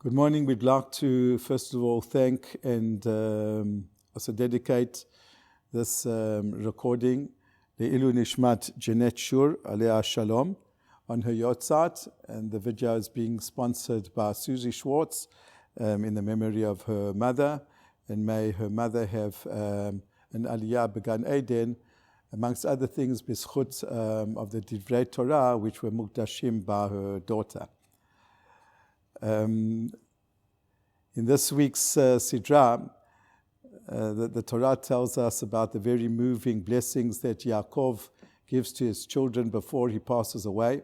Good morning. We'd like to, first of all, thank and also dedicate this recording, Le'ilu Nishmat Jeanette Shur, Alea Shalom, on her Yotzat, and the video is being sponsored by Susie Schwartz in the memory of her mother, and may her mother have an Aliyah Began Eden, amongst other things, B'schut of the Divrei Torah, which were Mukdashim by her daughter. In this week's Sidra, the Torah tells us about the very moving blessings that Yaakov gives to his children before he passes away.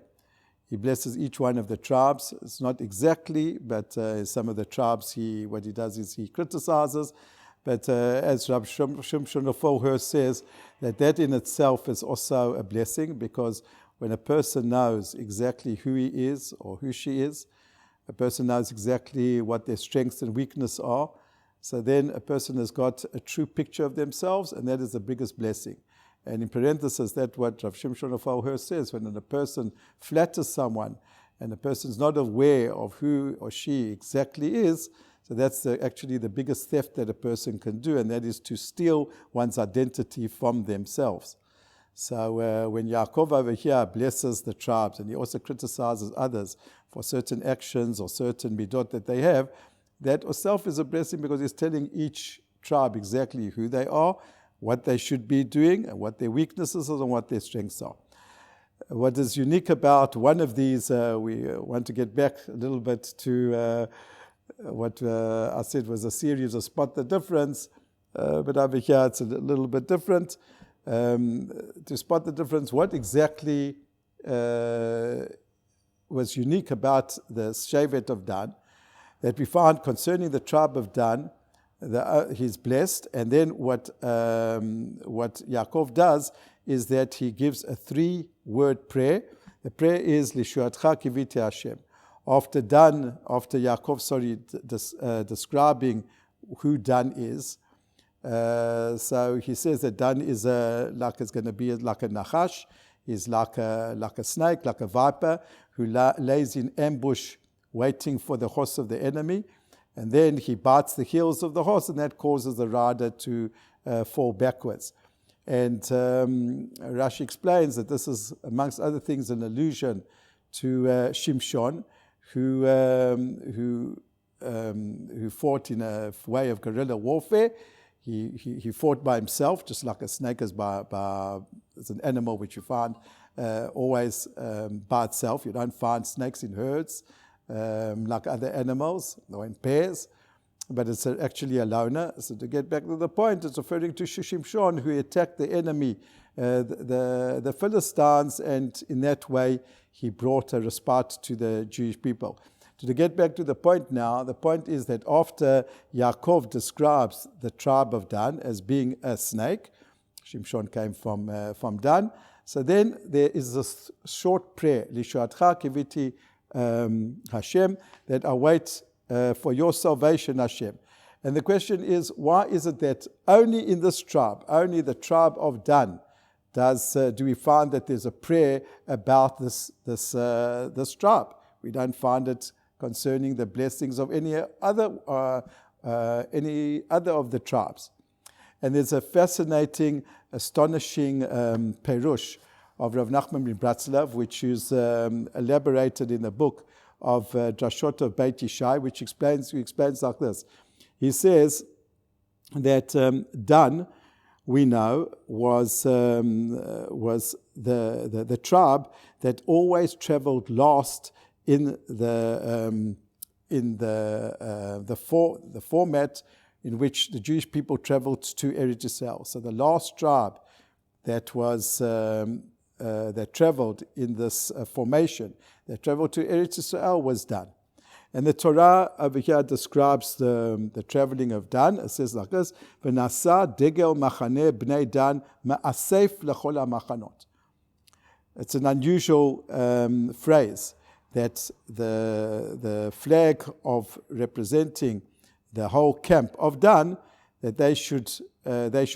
He blesses each one of the tribes. It's not exactly, but some of the tribes, what he does is he criticizes. But as Rav Shimshon Raphael says, that in itself is also a blessing, because when a person knows exactly who he is or who she is, a person knows exactly what their strengths and weaknesses are. So then a person has got a true picture of themselves, and that is the biggest blessing. And in parenthesis, that's what Rav Shimshon Raphael says, when a person flatters someone and the person is not aware of who or she exactly is, so that's actually the biggest theft that a person can do, and that is to steal one's identity from themselves. So when Yaakov over here blesses the tribes, and he also criticizes others for certain actions or certain midot that they have, that itself is a blessing, because he's telling each tribe exactly who they are, what they should be doing, and what their weaknesses are and what their strengths are. What is unique about one of these, we want to get back a little bit to what I said was a series of Spot the Difference, but over here it's a little bit different. To spot the difference, what exactly was unique about the Shevet of Dan, that we found concerning the tribe of Dan, he's blessed, and then what Yaakov does is that he gives a 3-word prayer. The prayer is Lishuatcha Kiviti Hashem. After Yaakov, describing who Dan is, so he says that Dan is going to be like a nachash. He's like a snake, like a viper, who lays in ambush, waiting for the horse of the enemy, and then he bites the heels of the horse, and that causes the rider to fall backwards. And Rashi explains that this is, amongst other things, an allusion to Shimshon, who fought in a way of guerrilla warfare. He fought by himself, just like a snake is it's an animal which you find always by itself. You don't find snakes in herds like other animals, or in pairs, but it's actually a loner. So to get back to the point, it's referring to Shimshon, who attacked the enemy, the Philistines, and in that way he brought a respite to the Jewish people. To get back to the point now, the point is that after Yaakov describes the tribe of Dan as being a snake, Shimshon came from Dan, so then there is this short prayer, Lishuatcha Kiviti Hashem, that I wait for your salvation, Hashem. And the question is, why is it that only in this tribe, only the tribe of Dan, do we find that there's a prayer about this tribe? We don't find it concerning the blessings of any other of the tribes. And there's a fascinating, astonishing perush of Rav Nachman ben Bratzlav, which is elaborated in the book of Drashot of Vayechi, which explains like this. He says that Dan, we know, was the tribe that always traveled last in the format in which the Jewish people traveled to Eretz Yisrael. So the last tribe that traveled in this formation, that traveled to Eretz Yisrael, was Dan. And the Torah over here describes the traveling of Dan. It says like this: "V'nasa degel machaneh bnei Dan ma'asef lechol ha'machanot." It's an unusual phrase, that the flag of representing the whole camp of Dan, that they should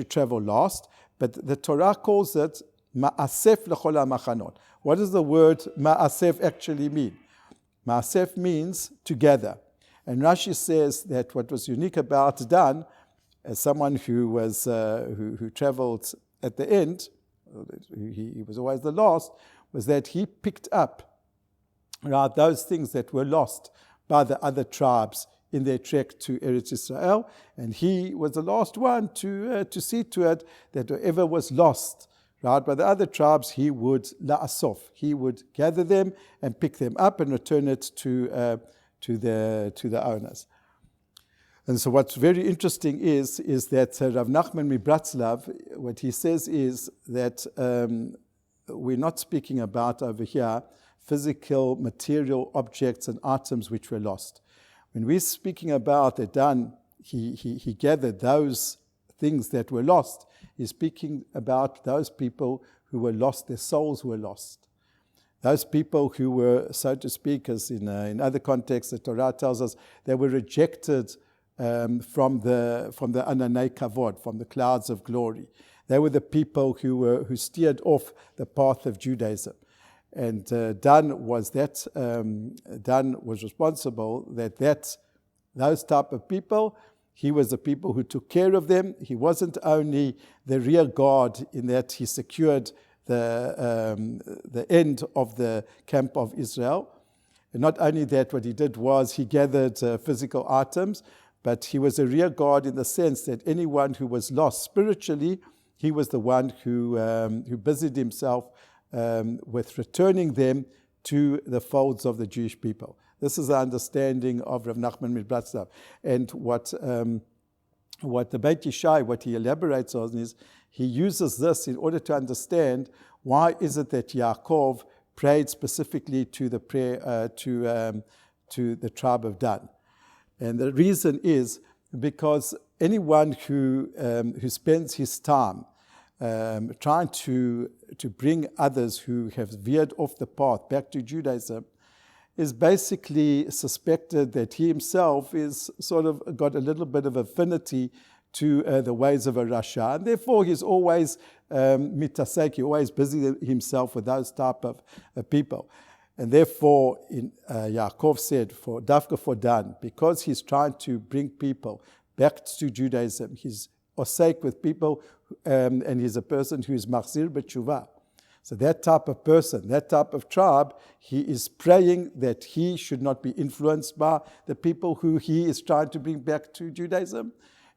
travel last, but the Torah calls it ma'asef lechol ha'machanot. What does the word ma'asef actually mean? Ma'asef means together. And Rashi says that what was unique about Dan, as someone who was who traveled at the end, he was always the last, was that he picked up those things that were lost by the other tribes in their trek to Eretz Israel, and he was the last one to see to it that whatever was lost, by the other tribes, he would la'asof, he would gather them and pick them up and return it to the owners. And so what's very interesting is that Rav Nachman Mibratzlav, what he says is that we're not speaking about over here physical, material objects and items which were lost. When we're speaking about that Dan, he gathered those things that were lost, he's speaking about those people who were lost, their souls were lost. Those people who were, so to speak, as in other contexts, the Torah tells us, they were rejected from the Ananei Kavod, from the clouds of glory. They were the people who steered off the path of Judaism. And Dan was responsible that those type of people, he was the people who took care of them. He wasn't only the rear guard in that he secured the end of the camp of Israel. And not only that, what he did was he gathered physical items, but he was a rear guard in the sense that anyone who was lost spiritually, he was the one who busied himself with returning them to the folds of the Jewish people. This is the understanding of Rav Nachman Mibratzlav. And what the Vayechi, what he elaborates on is, he uses this in order to understand why is it that Yaakov prayed specifically to the prayer to the tribe of Dan. And the reason is because anyone who spends his time trying to bring others who have veered off the path back to Judaism is basically suspected that he himself is sort of got a little bit of affinity to the ways of a Rasha, and therefore he's always mitasek, he always busy himself with those type of people. And therefore, Yaakov said, for Dafka for Dan, because he's trying to bring people back to Judaism, he's osek with people, and he's a person who is machzir b'tshuva. So that type of person, that type of tribe, he is praying that he should not be influenced by the people who he is trying to bring back to Judaism,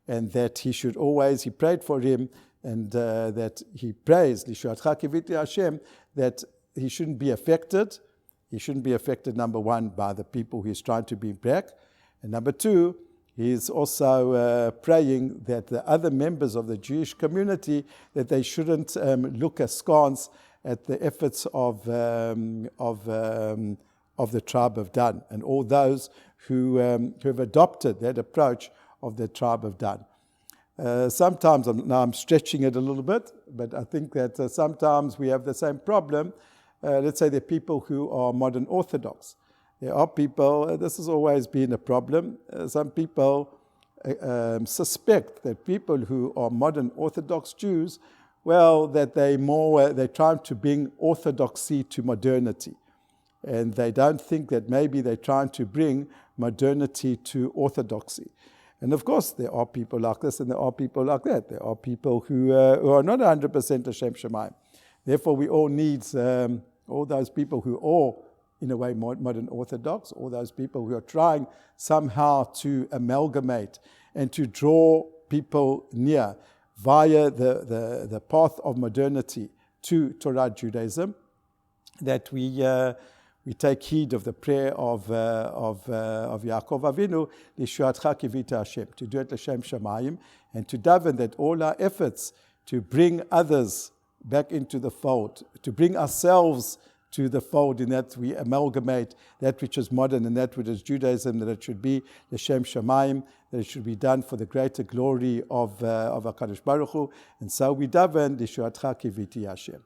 and that he should always, he prayed for him, and that he prays, Lishuatcha kiviti Hashem, that he shouldn't be affected. He shouldn't be affected, number one, by the people he's trying to bring back. And number two, he's also praying that the other members of the Jewish community, that they shouldn't look askance at the efforts of the tribe of Dan and all those who have adopted that approach of the tribe of Dan. Sometimes, I'm stretching it a little bit, but I think that sometimes we have the same problem. Let's say there are people who are modern Orthodox. There are people, this has always been a problem, some people suspect that people who are modern Orthodox Jews, well, that they're trying to bring orthodoxy to modernity. And they don't think that maybe they're trying to bring modernity to orthodoxy. And of course, there are people like this and there are people like that. There are people who are not 100% Hashem Shemayim. Therefore, we all need all those people who are, in a way, modern Orthodox, all those people who are trying somehow to amalgamate and to draw people near via the path of modernity to Torah Judaism, that we take heed of the prayer of Yaakov Avinu, Lishuatcha kivita Hashem, to do it Hashem Shamayim, and to daven that all our efforts to bring others back into the fold, to bring ourselves to the fold, in that we amalgamate that which is modern and that which is Judaism, that it should be L'Shem Shamayim, that it should be done for the greater glory of HaKadosh Baruch Hu. And so we daven, Lishuatcha kiviti Hashem.